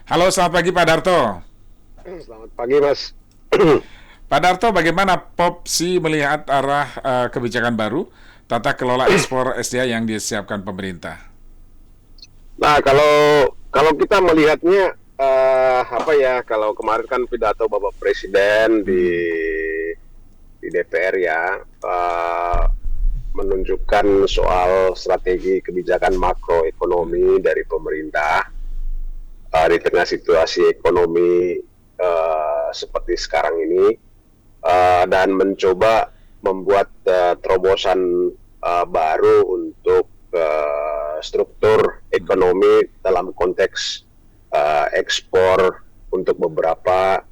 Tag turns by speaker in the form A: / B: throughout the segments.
A: Halo, selamat pagi Pak Darto.
B: Selamat pagi, Mas.
A: Pak Darto, bagaimana Popsi melihat arah kebijakan baru tata kelola ekspor SDA yang disiapkan pemerintah?
B: Nah, kalau kalau kita melihatnya apa ya? Kalau kemarin kan pidato Bapak Presiden
A: Hmm.
B: di DPR ya, menunjukkan soal strategi kebijakan makroekonomi dari pemerintah di tengah situasi ekonomi seperti sekarang ini, dan mencoba membuat terobosan baru untuk struktur ekonomi dalam konteks ekspor untuk beberapa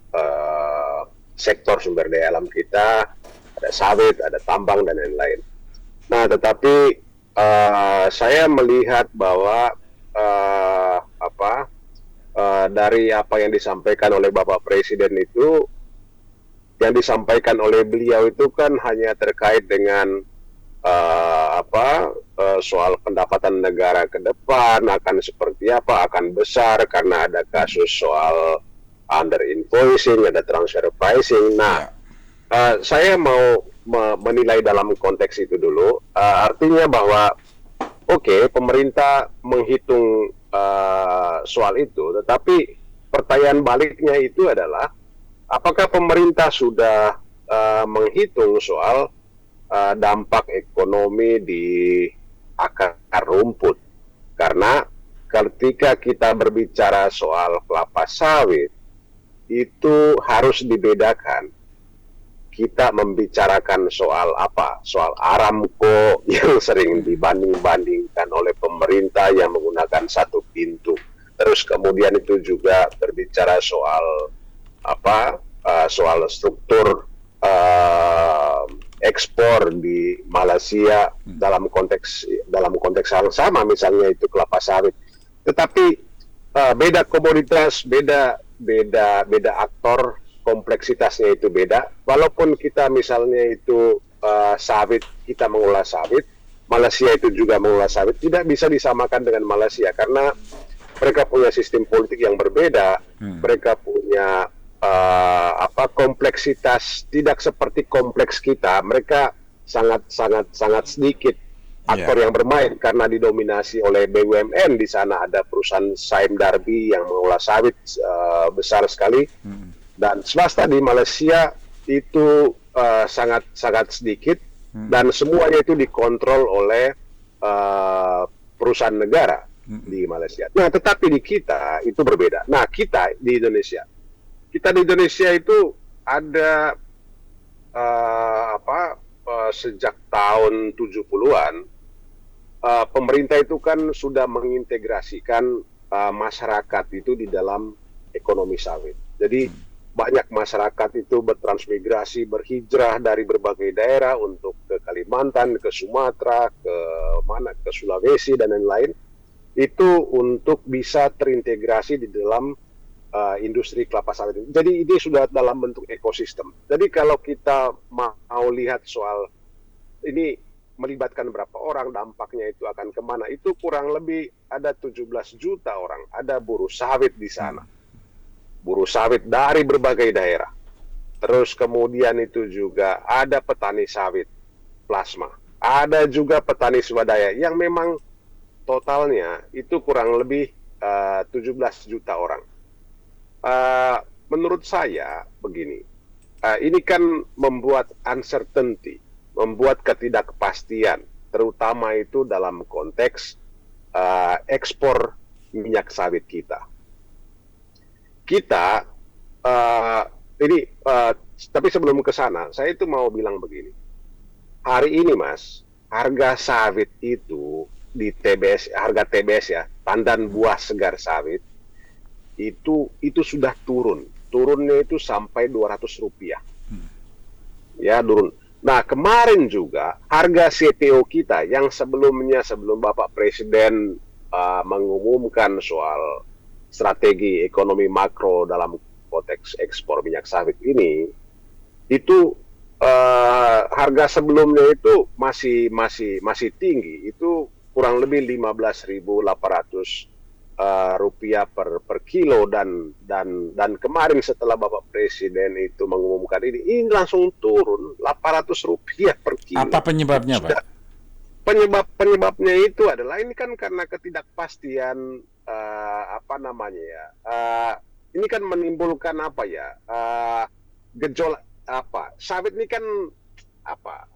B: sektor sumber daya alam kita, ada sawit, ada tambang dan lain-lain. Nah, tetapi saya melihat bahwa dari apa yang disampaikan oleh Bapak Presiden itu, yang disampaikan oleh beliau itu kan hanya terkait dengan soal pendapatan negara ke depan akan seperti apa, akan besar karena ada kasus soal under invoicing, ada transfer pricing. Nah,
A: Ya.
B: saya mau menilai dalam konteks itu dulu. Artinya bahwa oke, pemerintah menghitung soal itu, tetapi pertanyaan baliknya itu adalah apakah pemerintah sudah menghitung soal dampak ekonomi di akar rumput? Karena ketika kita berbicara soal kelapa sawit, itu harus dibedakan. Kita membicarakan soal apa? Soal Aramco yang sering dibanding-bandingkan oleh pemerintah yang menggunakan satu pintu. Terus kemudian itu juga berbicara soal apa? Soal struktur ekspor di Malaysia dalam konteks yang sama, misalnya itu kelapa sawit. Tetapi beda komoditas, beda aktor, kompleksitasnya itu beda. Walaupun kita misalnya itu sawit, kita mengolah sawit, Malaysia itu juga mengolah sawit, tidak bisa disamakan dengan Malaysia karena mereka punya sistem politik yang berbeda,
A: Hmm.
B: mereka punya kompleksitas tidak seperti kompleks kita. Mereka sangat sangat sangat sedikit aktor
A: Ya.
B: yang bermain karena didominasi oleh BUMN. Di sana ada perusahaan Sime Darby yang mengolah sawit besar sekali,
A: Hmm.
B: dan swasta di Malaysia itu sangat sangat sedikit,
A: Hmm.
B: dan semuanya itu dikontrol oleh perusahaan negara
A: Hmm.
B: di Malaysia. Nah, tetapi di kita itu berbeda. Nah, kita di Indonesia itu ada sejak tahun 70-an, pemerintah itu kan sudah mengintegrasikan masyarakat itu di dalam ekonomi sawit. Jadi banyak masyarakat itu bertransmigrasi, berhijrah dari berbagai daerah untuk ke Kalimantan, ke Sumatera, ke Sulawesi dan lain-lain, itu untuk bisa terintegrasi di dalam industri kelapa sawit. Jadi ini sudah dalam bentuk ekosistem. Jadi kalau kita mau lihat soal ini melibatkan berapa orang, dampaknya itu akan kemana, itu kurang lebih ada 17 juta orang. Ada buruh sawit di sana. Buruh sawit dari berbagai daerah. Terus kemudian itu juga ada petani sawit plasma. Ada juga petani swadaya yang memang totalnya itu kurang lebih 17 juta orang. Uh, Menurut saya begini, ini kan membuat uncertainty, membuat ketidakpastian, terutama itu dalam konteks ekspor minyak sawit kita. Kita uh, ini, tapi sebelum ke sana, saya itu mau bilang begini. Hari ini, Mas, harga sawit itu di TBS, harga TBS ya, tandan buah segar sawit itu sudah turunnya itu sampai Rp200, ya, turun. Nah, kemarin juga harga CPO kita yang sebelumnya, sebelum Bapak Presiden mengumumkan soal strategi ekonomi makro dalam konteks ekspor minyak sawit ini, itu harga sebelumnya itu masih tinggi, itu kurang lebih 15.800 rupiah per kilo dan kemarin setelah Bapak Presiden itu mengumumkan ini langsung turun 800 rupiah per
A: Apa
B: kilo.
A: penyebabnya, Pak?
B: Sudah penyebabnya itu adalah ini kan karena ketidakpastian apa namanya ya. Ini kan menimbulkan apa ya? Gejolak apa? Sawit ini kan apa?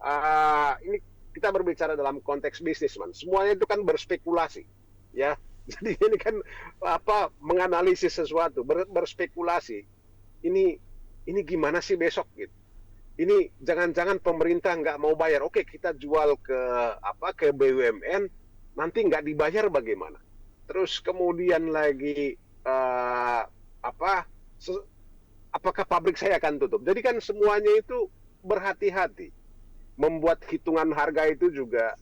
B: Ini kita berbicara dalam konteks bisnis, man. Semuanya itu kan berspekulasi, ya. Jadi ini kan apa menganalisis sesuatu, berspekulasi. Ini ini gimana sih besok gitu. Ini jangan-jangan pemerintah nggak mau bayar. Oke, kita jual ke BUMN, nanti nggak dibayar bagaimana? Terus kemudian lagi apa? Apakah pabrik saya akan tutup? Jadi kan semuanya itu berhati-hati. Membuat hitungan harga itu juga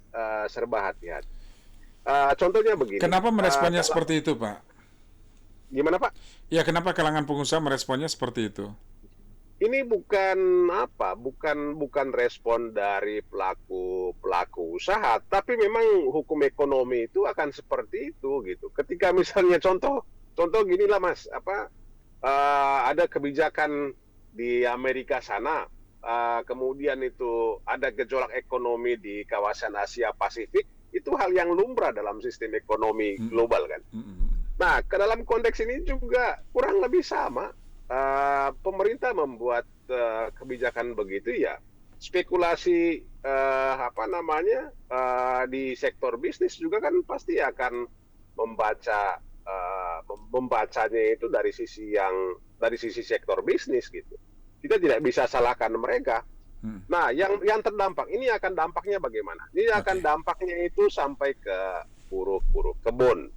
B: serba hati-hati. Contohnya begini.
A: Kenapa meresponnya seperti itu, Pak?
B: Gimana Pak?
A: Ya, kenapa kalangan pengusaha meresponnya seperti itu?
B: Ini bukan respon dari pelaku usaha, tapi memang hukum ekonomi itu akan seperti itu gitu. Ketika misalnya contoh ginilah Mas, ada kebijakan di Amerika sana, kemudian itu ada gejolak ekonomi di kawasan Asia Pasifik, itu hal yang lumrah dalam sistem ekonomi global kan. Nah, ke dalam konteks ini juga kurang lebih sama. Pemerintah membuat kebijakan begitu ya, spekulasi di sektor bisnis juga kan pasti akan membacanya itu dari sisi sektor bisnis gitu. Kita tidak bisa salahkan mereka. Nah, yang terdampak ini akan dampaknya bagaimana? Ini akan dampaknya itu sampai ke buruh kebun,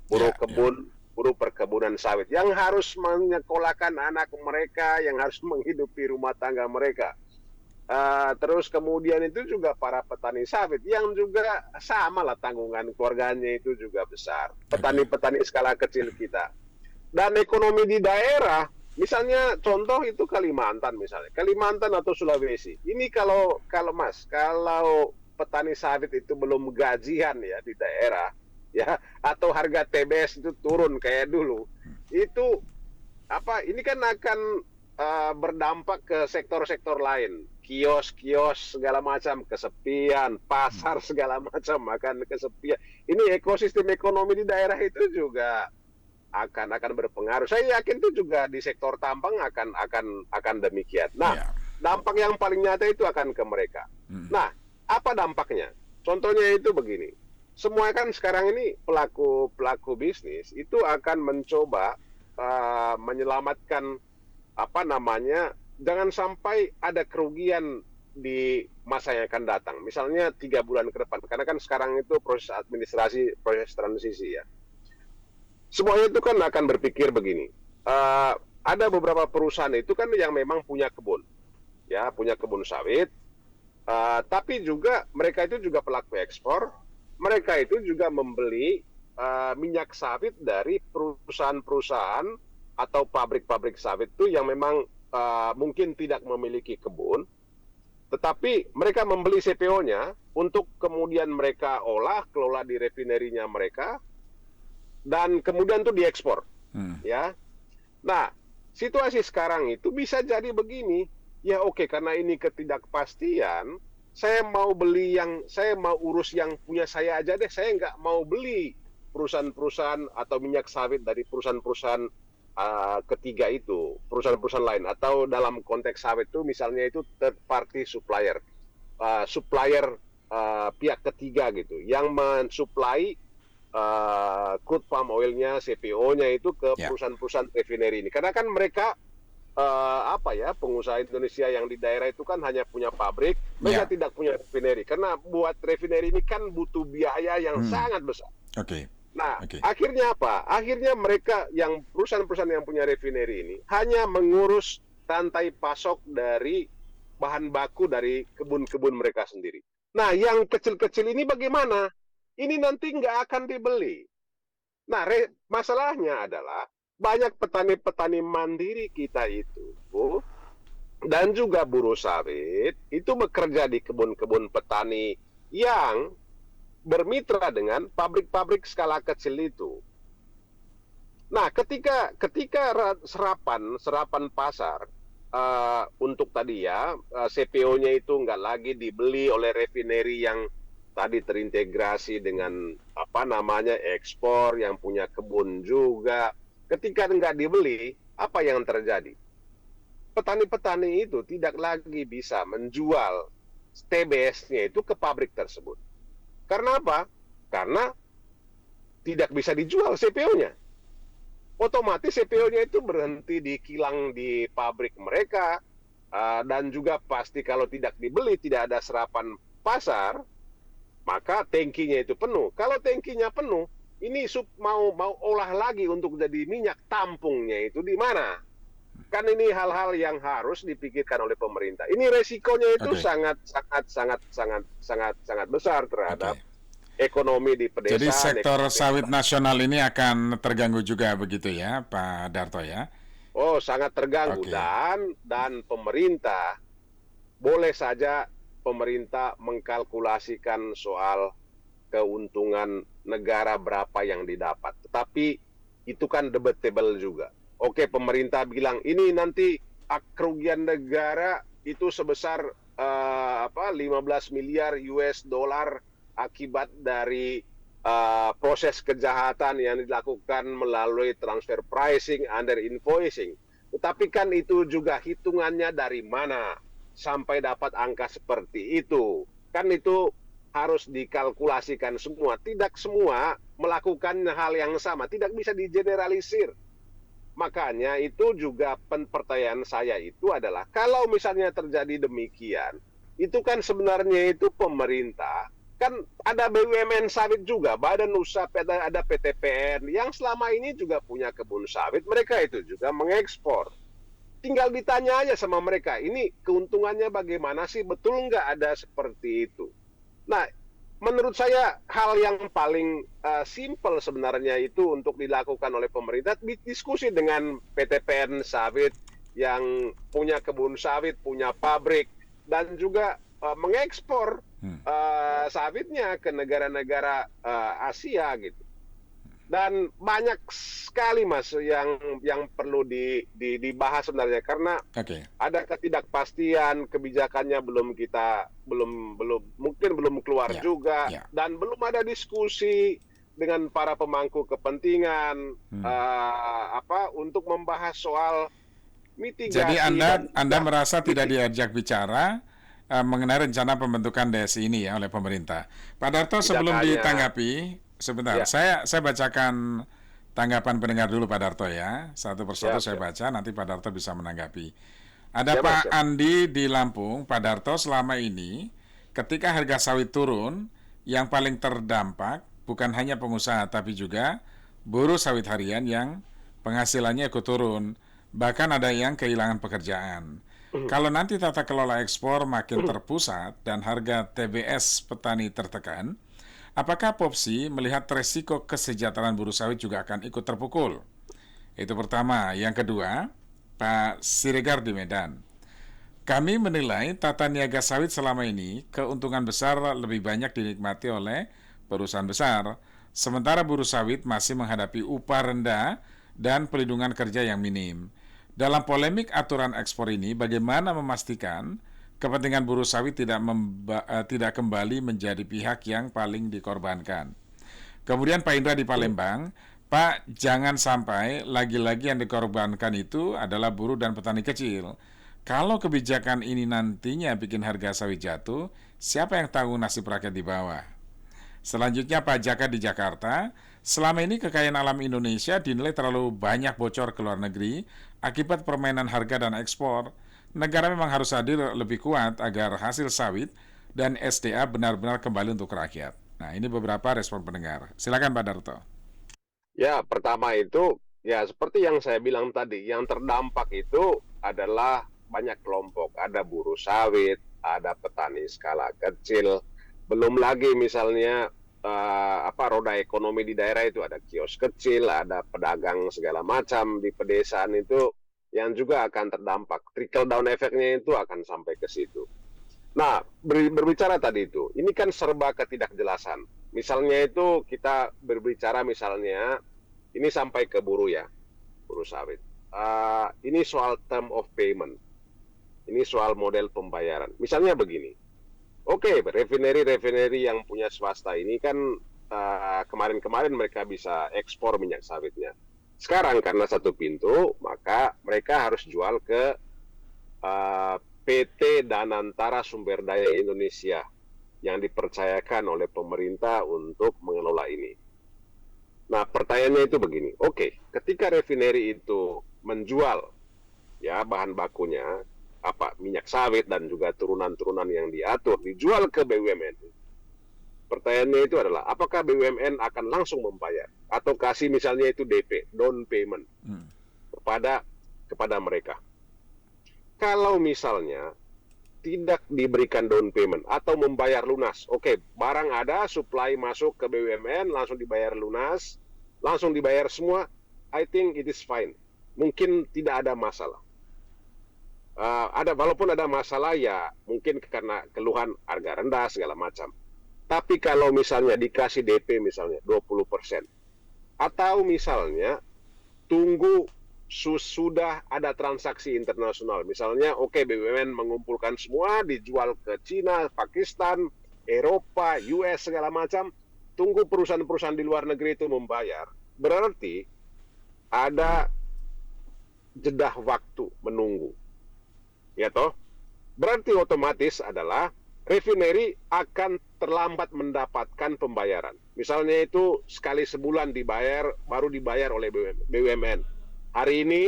B: buruh perkebunan sawit yang harus menyekolahkan anak mereka, yang harus menghidupi rumah tangga mereka. Terus kemudian itu juga para petani sawit yang juga sama lah tanggungan keluarganya itu juga besar. Petani-petani skala kecil kita. Dan ekonomi di daerah, misalnya contoh itu Kalimantan misalnya, Kalimantan atau Sulawesi. Ini kalau petani sawit itu belum gajian ya di daerah, ya atau harga TBS itu turun kayak dulu, itu ini kan akan berdampak ke sektor-sektor lain, kios segala macam kesepian, pasar segala macam akan kesepian. Ini ekosistem ekonomi di daerah itu juga akan berpengaruh. Saya yakin itu juga di sektor tambang akan demikian. Nah, dampak yang paling nyata itu akan ke mereka. Nah, apa dampaknya? Contohnya itu begini. Semua kan sekarang ini pelaku bisnis itu akan mencoba menyelamatkan jangan sampai ada kerugian di masa yang akan datang. Misalnya 3 bulan ke depan, karena kan sekarang itu proses administrasi, proses transisi ya. Semuanya itu kan akan berpikir begini. Ada beberapa perusahaan itu kan yang memang punya kebun, ya punya kebun sawit, tapi juga mereka itu juga pelaku ekspor. Mereka itu juga membeli minyak sawit dari perusahaan-perusahaan atau pabrik-pabrik sawit itu yang memang mungkin tidak memiliki kebun, tetapi mereka membeli CPO-nya untuk kemudian mereka kelola di refinerinya mereka, dan kemudian tuh diekspor, ya. Nah, situasi sekarang itu bisa jadi begini, ya oke, karena ini ketidakpastian, saya mau urus yang punya saya aja deh, saya nggak mau beli perusahaan-perusahaan atau minyak sawit dari perusahaan-perusahaan ketiga itu, perusahaan-perusahaan lain, atau dalam konteks sawit itu misalnya itu third party supplier, pihak ketiga gitu, yang mensuplai crude palm oilnya, CPO-nya itu ke perusahaan-perusahaan refinery ini. Karena kan mereka pengusaha Indonesia yang di daerah itu kan hanya punya pabrik, mereka tidak punya refinery. Karena buat refinery ini kan butuh biaya yang sangat besar. Nah, akhirnya apa? Akhirnya mereka yang perusahaan-perusahaan yang punya refinery ini hanya mengurus rantai pasok dari bahan baku dari kebun-kebun mereka sendiri. Nah, yang kecil-kecil ini bagaimana? Ini nanti nggak akan dibeli. Nah, masalahnya adalah banyak petani-petani mandiri kita itu dan juga buruh sawit itu bekerja di kebun-kebun petani yang bermitra dengan pabrik-pabrik skala kecil itu. Nah, serapan pasar untuk tadi ya CPO-nya itu nggak lagi dibeli oleh refinery yang tadi terintegrasi dengan apa namanya ekspor yang punya kebun juga. Ketika nggak dibeli, apa yang terjadi? Petani-petani itu tidak lagi bisa menjual TBS-nya itu ke pabrik tersebut. Karena apa? Karena tidak bisa dijual CPO-nya. Otomatis CPO-nya itu berhenti di kilang di pabrik mereka, dan juga pasti kalau tidak dibeli, tidak ada serapan pasar, maka tangkinya itu penuh. Kalau tangkinya penuh, ini mau mau olah lagi untuk jadi minyak, tampungnya itu di mana? Kan ini hal-hal yang harus dipikirkan oleh pemerintah. Ini resikonya itu
A: Oke,
B: sangat besar terhadap
A: oke.
B: ekonomi di
A: Jadi
B: pedesaan,
A: sektor
B: ekonomi di
A: sawit
B: petani.
A: nasional ini akan terganggu juga begitu ya, Pak Darto ya?
B: Oh, sangat terganggu,
A: Oke.
B: dan pemerintah boleh saja pemerintah mengkalkulasikan soal keuntungan negara berapa yang didapat. Tetapi itu kan debatable juga. Oke, pemerintah bilang ini nanti kerugian negara itu sebesar 15 miliar US dollar akibat dari proses kejahatan yang dilakukan melalui transfer pricing, under invoicing. Tetapi kan itu juga hitungannya dari mana sampai dapat angka seperti itu. Kan itu harus dikalkulasikan semua. Tidak semua melakukan hal yang sama. Tidak bisa digeneralisir. Makanya itu juga pertanyaan saya itu adalah kalau misalnya terjadi demikian, itu kan sebenarnya itu pemerintah kan ada BUMN sawit juga, Badan Usaha ada PTPN yang selama ini juga punya kebun sawit, mereka itu juga mengekspor. Tinggal ditanya aja sama mereka, ini keuntungannya bagaimana sih? Betul nggak ada seperti itu? Nah, menurut saya hal yang paling simple sebenarnya itu untuk dilakukan oleh pemerintah, diskusi dengan PTPN sawit yang punya kebun sawit, punya pabrik, dan juga mengekspor
A: Hmm.
B: sawitnya ke negara-negara Asia gitu. Dan banyak sekali Mas yang perlu dibahas sebenarnya karena
A: Oke.
B: ada ketidakpastian, kebijakannya belum mungkin belum keluar
A: Ya.
B: juga,
A: Ya.
B: dan belum ada diskusi dengan para pemangku kepentingan
A: Hmm.
B: untuk membahas soal
A: Jadi
B: mitigasi dan
A: Anda
B: juga
A: merasa tidak diajak bicara mengenai rencana pembentukan DSI ini ya oleh pemerintah. Pak Darto,
B: tidak
A: sebelum
B: hanya
A: ditanggapi, sebentar,
B: ya
A: saya bacakan tanggapan pendengar dulu Pak Darto ya. Satu persatu
B: siap
A: saya
B: siap
A: baca, nanti Pak Darto bisa menanggapi. Ada
B: siap Mas,
A: Pak
B: siap.
A: Andi di Lampung. Pak Darto, selama ini ketika harga sawit turun, yang paling terdampak bukan hanya pengusaha tapi juga buruh sawit harian yang penghasilannya ikut turun. Bahkan ada yang kehilangan pekerjaan. Kalau nanti tata kelola ekspor makin terpusat dan harga TBS petani tertekan, apakah Popsi melihat resiko kesejahteraan buruh sawit juga akan ikut terpukul? Itu pertama. Yang kedua, Pak Siregar di Medan. Kami menilai tata niaga sawit selama ini keuntungan besar lebih banyak dinikmati oleh perusahaan besar, sementara buruh sawit masih menghadapi upah rendah dan pelindungan kerja yang minim. Dalam polemik aturan ekspor ini, bagaimana memastikan kepentingan buruh sawit tidak kembali menjadi pihak yang paling dikorbankan? Kemudian Pak Indra di Palembang, Pak, jangan sampai lagi-lagi yang dikorbankan itu adalah buruh dan petani kecil. Kalau kebijakan ini nantinya bikin harga sawit jatuh, siapa yang tanggung nasib rakyat di bawah? Selanjutnya Pak Jaka di Jakarta, selama ini kekayaan alam Indonesia dinilai terlalu banyak bocor ke luar negeri akibat permainan harga dan ekspor. Negara memang harus hadir lebih kuat agar hasil sawit dan SDA benar-benar kembali untuk rakyat. Nah, ini beberapa respon pendengar. Silakan Pak Darto.
B: Ya, pertama itu ya seperti yang saya bilang tadi, yang terdampak itu adalah banyak kelompok, ada buruh sawit, ada petani skala kecil, belum lagi misalnya roda ekonomi di daerah itu ada kios kecil, ada pedagang segala macam di pedesaan itu yang juga akan terdampak. Trickle down efeknya itu akan sampai ke situ. Nah, berbicara tadi itu, ini kan serba ketidakjelasan. Misalnya itu kita berbicara misalnya Ini sampai ke buruh ya, buruh sawit. Ini soal term of payment. Ini soal model pembayaran. Misalnya begini. Oke, refinery yang punya swasta ini kan kemarin-kemarin mereka bisa ekspor minyak sawitnya. Sekarang karena satu pintu, maka mereka harus jual ke PT Danantara Sumber Daya Indonesia yang dipercayakan oleh pemerintah untuk mengelola ini. Nah, pertanyaannya itu begini. Oke, ketika refinery itu menjual ya bahan bakunya apa minyak sawit dan juga turunan-turunan yang diatur dijual ke BUMN. Pertanyaannya itu adalah apakah BUMN akan langsung membayar atau kasih misalnya itu DP, down payment kepada mereka. Kalau misalnya tidak diberikan down payment atau membayar lunas, oke, barang ada, supply masuk ke BUMN, langsung dibayar lunas, langsung dibayar semua, I think it is fine. Mungkin tidak ada masalah. Walaupun ada masalah ya mungkin karena keluhan harga rendah segala macam. Tapi kalau misalnya dikasih DP misalnya 20% atau misalnya tunggu sudah ada transaksi internasional. Misalnya oke, BUMN mengumpulkan semua dijual ke Cina, Pakistan, Eropa, US segala macam, tunggu perusahaan-perusahaan di luar negeri itu membayar. Berarti ada jeda waktu menunggu. Ya toh, berarti otomatis adalah refinery akan terlambat mendapatkan pembayaran. Misalnya itu sekali sebulan dibayar, baru dibayar oleh BUMN. Hari ini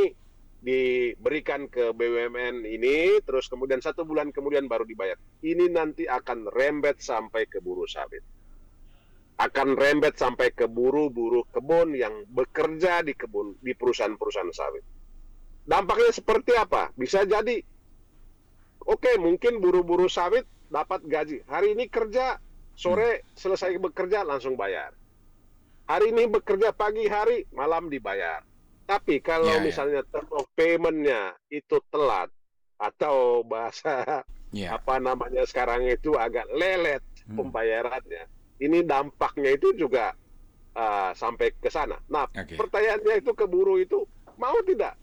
B: diberikan ke BUMN ini, terus kemudian 1 bulan kemudian baru dibayar. Ini nanti akan rembet sampai ke buruh sawit. Akan rembet sampai ke buruh-buruh kebun yang bekerja di kebun, di perusahaan-perusahaan sawit. Dampaknya seperti apa? Bisa jadi oke, mungkin buruh-buruh sawit dapat gaji. Hari ini kerja, sore selesai bekerja langsung bayar. Hari ini bekerja pagi hari, malam dibayar. Tapi kalau misalnya term of payment-nya itu telat, atau bahasa apa namanya sekarang itu agak lelet pembayarannya, ini dampaknya itu juga sampai ke sana. Nah, pertanyaannya itu ke buruh itu, mau tidak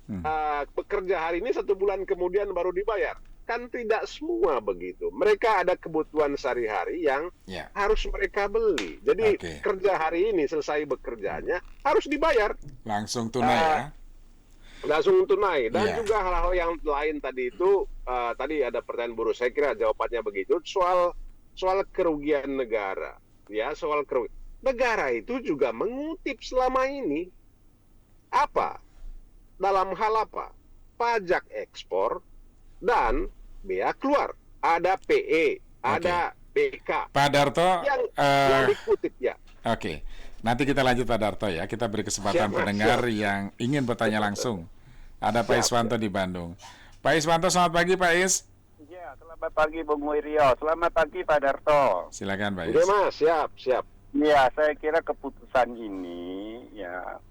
B: bekerja hari ini 1 bulan kemudian baru dibayar? Kan tidak semua begitu. Mereka ada kebutuhan sehari-hari yang harus mereka beli. Jadi kerja hari ini selesai bekerjanya harus dibayar.
A: Langsung tunai ya.
B: Langsung tunai. Dan juga hal-hal yang lain tadi itu, tadi ada pertanyaan buruh. Saya kira jawabannya begitu. Soal kerugian negara. Ya, soal kerugian. Negara itu juga mengutip selama ini. Apa? Dalam hal apa? Pajak ekspor dan bea keluar. Ada PE, ada BK.
A: Pak Darto,
B: yang dikutip ya.
A: Oke, nanti kita lanjut Pak Darto ya. Kita beri kesempatan pendengar yang ingin bertanya langsung. Ada Pak Iswanto di Bandung. Pak Iswanto, selamat pagi Pak Is.
C: Ya, selamat pagi Bung Wiryo. Selamat pagi Pak Darto.
A: Silakan Pak Is.
B: Oke Mas, siap.
C: Ya, saya kira keputusan ini ya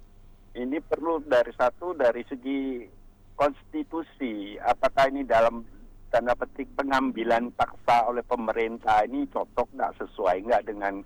C: ini perlu dari segi konstitusi. Apakah ini dalam tanda petik pengambilan paksa oleh pemerintah ini cocok nggak, sesuai nggak dengan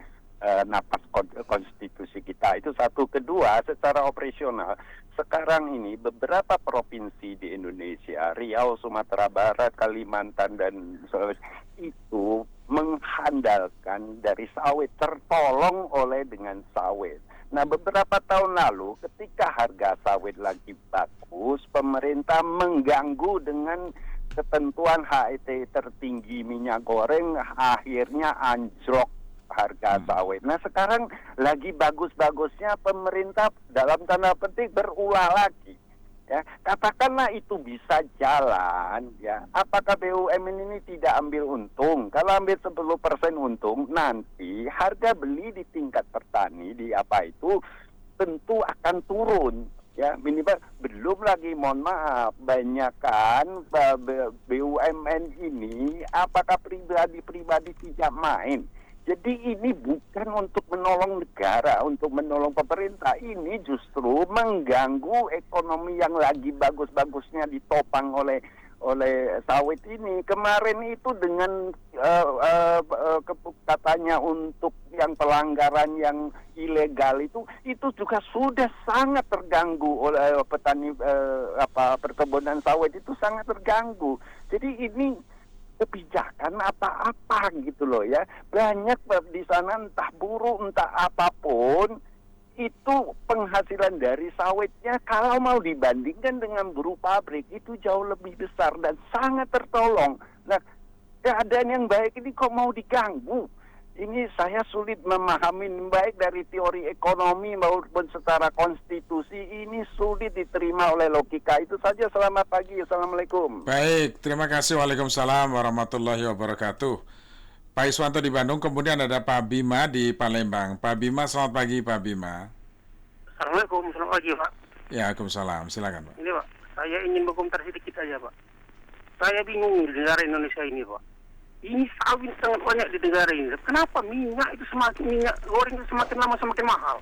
C: napas konstitusi kita? Itu satu. Kedua, secara operasional sekarang ini beberapa provinsi di Indonesia, Riau, Sumatera Barat, Kalimantan dan Sulawesi itu mengandalkan dari sawit, tertolong oleh dengan sawit. Nah, beberapa tahun lalu ketika harga sawit lagi bagus, pemerintah mengganggu dengan ketentuan HET tertinggi minyak goreng, akhirnya anjlok harga sawit. Nah, sekarang lagi bagus-bagusnya pemerintah dalam tanda petik berulah lagi. Ya, katakanlah itu bisa jalan, ya. Apakah BUMN ini tidak ambil untung? Kalau ambil 10% untung, nanti harga beli di tingkat petani di apa itu tentu akan turun. Ya, minimal. Belum lagi, mohon maaf, banyakkan BUMN ini apakah pribadi-pribadi tidak main. Jadi ini bukan untuk menolong negara, untuk menolong pemerintah. Ini justru mengganggu ekonomi yang lagi bagus-bagusnya ditopang oleh oleh sawit ini. Kemarin itu dengan katanya untuk yang pelanggaran yang ilegal itu juga sudah sangat terganggu oleh petani perkebunan sawit itu sangat terganggu. Jadi ini kebijakan apa-apa gitu loh ya. Banyak di sana entah buruh entah apapun itu penghasilan dari sawitnya kalau mau dibandingkan dengan buruh pabrik itu jauh lebih besar dan sangat tertolong. Nah, keadaan yang baik ini kok mau diganggu? Ini saya sulit memahami, baik dari teori ekonomi maupun secara konstitusi, ini sulit diterima oleh logika. Itu saja, selamat pagi, Assalamualaikum.
A: Baik, terima kasih. Waalaikumsalam warahmatullahi wabarakatuh. Pak Iswanto di Bandung, kemudian ada Pak Bima di Palembang. Pak Bima, selamat pagi Pak Bima.
D: Assalamualaikum, selamat pagi Pak.
A: Ya, Waalaikumsalam, silakan Pak.
D: Ini Pak, saya ingin berkomentar sedikit aja Pak. Saya bingung di negara Indonesia ini Pak. Ini sawit sangat banyak di negara ini. Kenapa minyak goreng itu semakin lama semakin mahal?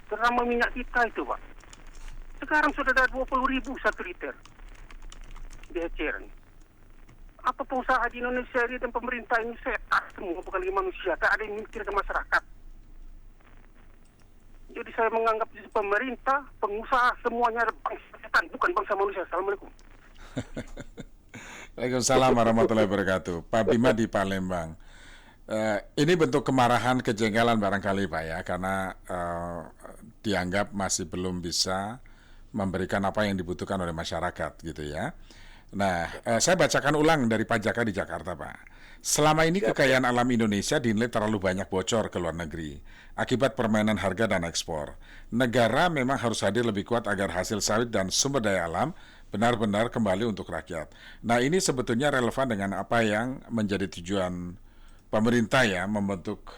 D: Terutama minyak kita itu Pak. Sekarang sudah ada 20.000 1 liter di eceran. Apa pengusaha di Indonesia ini dan pemerintah ini setan semua, bukan lagi manusia, tak ada yang mikir ke masyarakat. Jadi saya menganggap pemerintah, pengusaha semuanya ada bangsa setan, bukan bangsa manusia. Assalamualaikum.
A: Waalaikumsalam warahmatullahi wabarakatuh. Pak Bima di Palembang. Ini bentuk kemarahan, kejengkelan barangkali Pak ya, karena dianggap masih belum bisa memberikan apa yang dibutuhkan oleh masyarakat gitu ya. Nah, saya bacakan ulang dari Pajaka di Jakarta, Pak. Selama ini kekayaan alam Indonesia dinilai terlalu banyak bocor ke luar negeri akibat permainan harga dan ekspor. Negara memang harus hadir lebih kuat agar hasil sawit dan sumber daya alam benar-benar kembali untuk rakyat. Nah, ini sebetulnya relevan dengan apa yang menjadi tujuan pemerintah ya, membentuk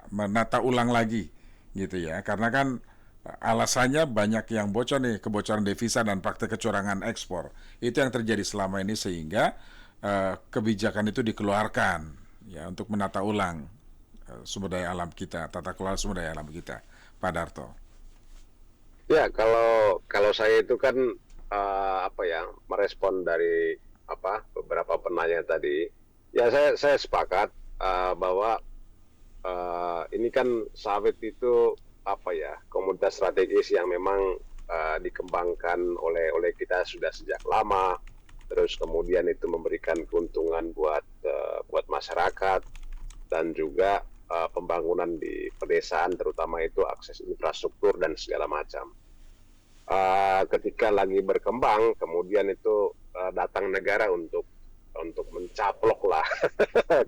A: menata ulang lagi gitu ya. Karena kan alasannya banyak yang bocor nih, kebocoran devisa dan praktek kecurangan ekspor. Itu yang terjadi selama ini sehingga kebijakan itu dikeluarkan ya untuk menata ulang sumber daya alam kita, tata kelola sumber daya alam kita. Pak Darto.
B: Ya, kalau saya itu kan merespon dari beberapa penanya tadi. Ya, saya sepakat bahwa ini kan sawit itu komoditas strategis yang memang dikembangkan oleh kita sudah sejak lama, terus kemudian itu memberikan keuntungan buat masyarakat dan juga pembangunan di pedesaan, terutama itu akses infrastruktur dan segala macam. Ketika lagi berkembang, kemudian itu datang negara untuk mencaplok lah,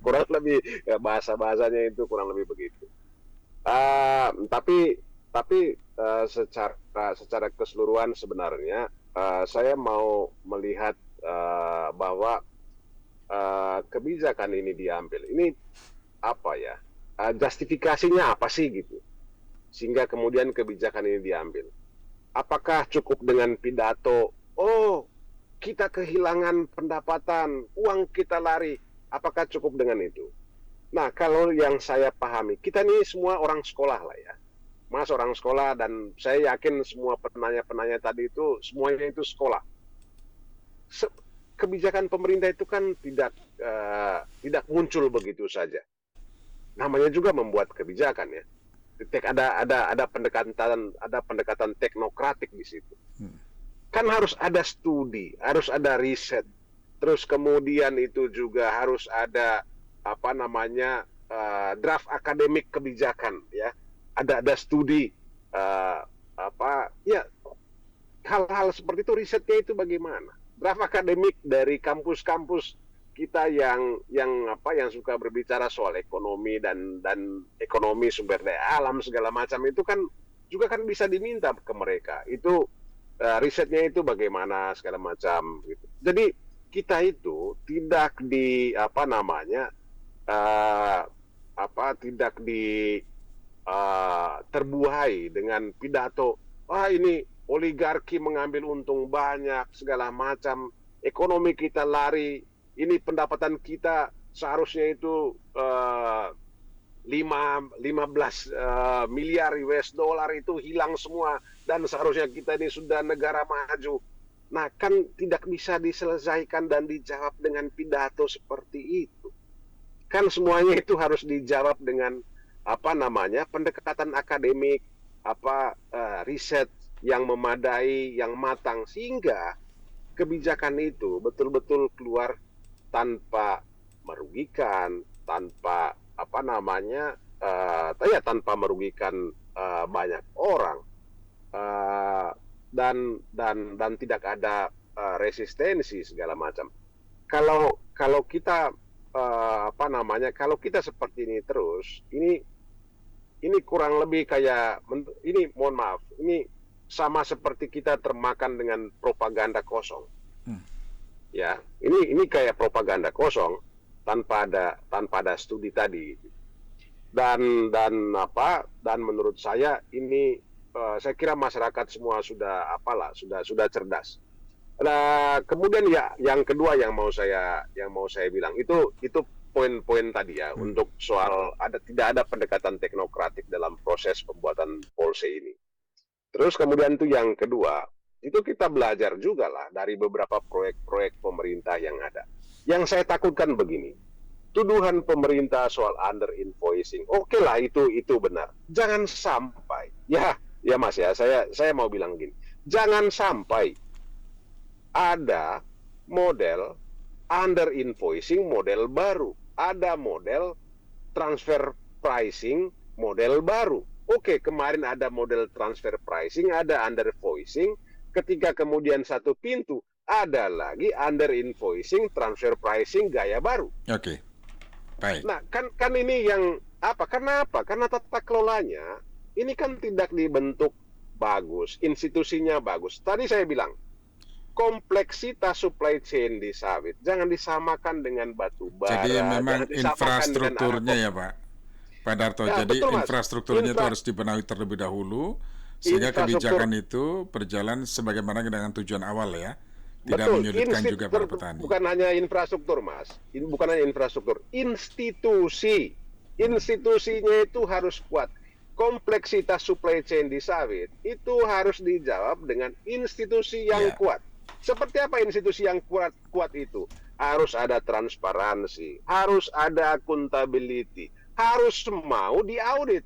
B: kurang lebih bahasanya itu kurang lebih begitu. Tapi secara keseluruhan sebenarnya saya mau melihat bahwa kebijakan ini diambil. Ini justifikasinya apa sih gitu, sehingga kemudian kebijakan ini diambil. Apakah cukup dengan pidato, oh kita kehilangan pendapatan, uang kita lari, apakah cukup dengan itu? Nah, kalau yang saya pahami, kita ini semua orang sekolah lah ya. Mas orang sekolah, dan saya yakin semua penanya-penanya tadi itu semuanya itu sekolah. Kebijakan pemerintah itu kan tidak muncul begitu saja. Namanya juga membuat kebijakan ya. Ada pendekatan teknokratik di situ. Kan harus ada studi, harus ada riset. Terus kemudian itu juga harus ada draft akademik kebijakan ya. Ada studi hal-hal seperti itu, risetnya itu bagaimana? Draft akademik dari kampus-kampus kita yang suka berbicara soal ekonomi dan ekonomi sumber daya alam segala macam itu kan juga kan bisa diminta ke mereka. Itu risetnya itu bagaimana segala macam gitu. Jadi kita itu tidak terbuai dengan pidato, ini oligarki mengambil untung banyak segala macam, ekonomi kita lari, ini pendapatan kita seharusnya itu 15 miliar US dollar itu hilang semua, dan seharusnya kita ini sudah negara maju. Nah, kan tidak bisa diselesaikan dan dijawab dengan pidato seperti itu. Kan semuanya itu harus dijawab dengan pendekatan akademik, riset yang memadai, yang matang, sehingga kebijakan itu betul-betul keluar tanpa merugikan, tanpa tanpa merugikan banyak orang, uh, dan tidak ada resistensi segala macam. Kalau kita kalau kita seperti ini terus, ini kurang lebih kayak ini, mohon maaf, ini sama seperti kita termakan dengan propaganda kosong. Ya, ini kayak propaganda kosong tanpa ada studi tadi. Dan menurut saya ini, saya kira masyarakat semua sudah cerdas. Nah, kemudian ya yang kedua yang mau saya bilang itu poin-poin tadi ya, untuk soal tidak ada pendekatan teknokratik dalam proses pembuatan policy ini. Terus kemudian itu yang kedua, itu kita belajar juga lah dari beberapa proyek-proyek pemerintah yang ada. Yang saya takutkan begini, tuduhan pemerintah soal under invoicing, oke lah, itu benar. Jangan sampai, ya Mas ya, saya mau bilang gini, jangan sampai ada model under invoicing model baru, ada model transfer pricing model baru. Oke, kemarin ada model transfer pricing, ada under invoicing, ketika kemudian satu pintu ada lagi under invoicing, transfer pricing gaya baru.
A: Oke. Baik.
B: Nah, kan ini yang Kenapa? Karena tata kelolanya ini kan tidak dibentuk bagus, institusinya bagus. Tadi saya bilang, kompleksitas supply chain di sawit jangan disamakan dengan batu bara.
A: Jadi memang infrastrukturnya ya Pak Darto. Ya, jadi betul, infrastrukturnya itu harus dibenahi terlebih dahulu sehingga kebijakan itu berjalan sebagaimana dengan tujuan awal ya. Tidak menyulitkan juga para petani.
B: Bukan hanya infrastruktur, Mas. Bukan hanya infrastruktur, institusinya itu harus kuat. Kompleksitas supply chain di sawit itu harus dijawab dengan institusi yang kuat. Seperti apa institusi yang kuat itu? Harus ada transparansi, harus ada accountability, harus mau diaudit.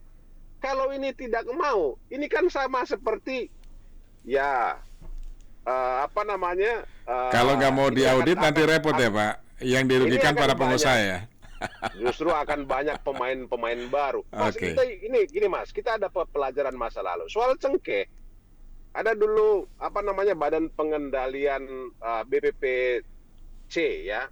B: Kalau ini tidak mau, ini kan sama seperti
A: kalau nggak mau diaudit nanti repot ya Pak. Yang dirugikan para pengusaha ya.
B: Justru akan banyak pemain baru. Mas, gini Mas, kita ada pelajaran masa lalu soal cengkeh. Ada dulu Badan Pengendalian BPPC ya,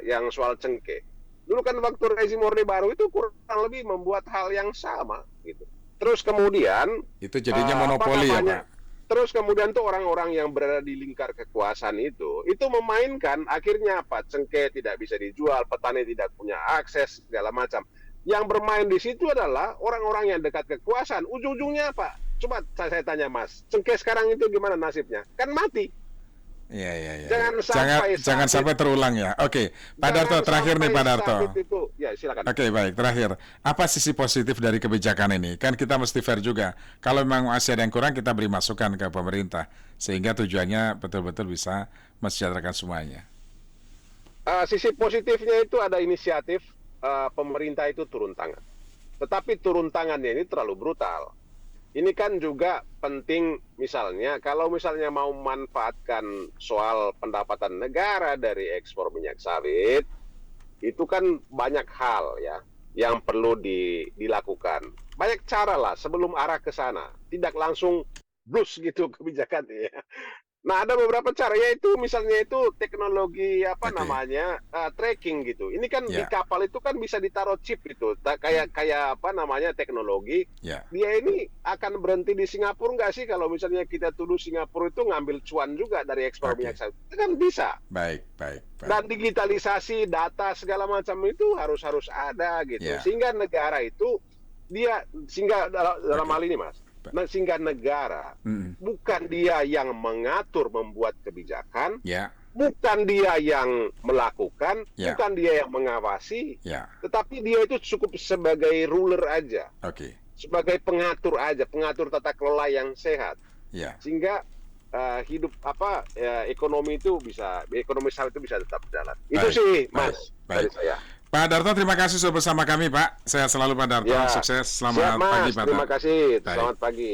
B: yang soal cengkeh. Dulu kan waktu rezim Orde Baru itu kurang lebih membuat hal yang sama gitu. Terus kemudian
A: itu jadinya monopoli ya Pak.
B: Terus kemudian tuh orang-orang yang berada di lingkar kekuasaan itu memainkan, akhirnya cengkeh tidak bisa dijual, petani tidak punya akses segala macam. Yang bermain di situ adalah orang-orang yang dekat kekuasaan. Ujung-ujungnya apa? Coba saya tanya Mas, cengkeh sekarang itu gimana nasibnya? Kan mati.
A: Iya.
B: Jangan
A: sampai terulang ya. Oke, Pak Darto terakhir nih Pak Darto.
B: Ya, silakan.
A: Oke, baik, terakhir. Apa sisi positif dari kebijakan ini? Kan kita mesti fair juga. Kalau memang masih ada yang kurang, kita beri masukan ke pemerintah sehingga tujuannya betul-betul bisa mensejahterakan semuanya.
B: Sisi positifnya itu ada inisiatif pemerintah itu turun tangan. Tetapi turun tangannya ini terlalu brutal. Ini kan juga penting, misalnya kalau misalnya mau memanfaatkan soal pendapatan negara dari ekspor minyak sawit, itu kan banyak hal ya yang perlu dilakukan. Banyak cara lah sebelum arah ke sana, tidak langsung blus gitu kebijakan ya. Nah, ada beberapa cara, yaitu misalnya itu teknologi tracking gitu. Ini kan di kapal itu kan bisa ditaruh chip itu, kayak teknologi. Dia ini akan berhenti di Singapura nggak sih kalau misalnya kita tuduh Singapura itu ngambil cuan juga dari ekspor minyak sawit? Itu kan bisa.
A: Baik.
B: Dan digitalisasi data segala macam itu harus ada gitu. Sehingga negara itu sehingga dalam hal ini Mas. Sehingga negara bukan dia yang mengatur membuat kebijakan, bukan dia yang melakukan, bukan dia yang mengawasi, tetapi dia itu cukup sebagai ruler aja, sebagai pengatur aja, pengatur tata kelola yang sehat, sehingga hidup ekonomi sawit itu bisa tetap jalan. Itu
A: Baik,
B: sih,
A: baik,
B: Mas,
A: baik.
B: dari saya.
A: Pak Darto, terima kasih sudah bersama kami, Pak. Sehat selalu, Pak Darto.
B: Ya,
A: Sukses.
B: siap,
A: Selamat
B: Mas.
A: pagi, Pak
B: Terima
A: Darto.
B: kasih.
A: Baik.
B: Selamat pagi.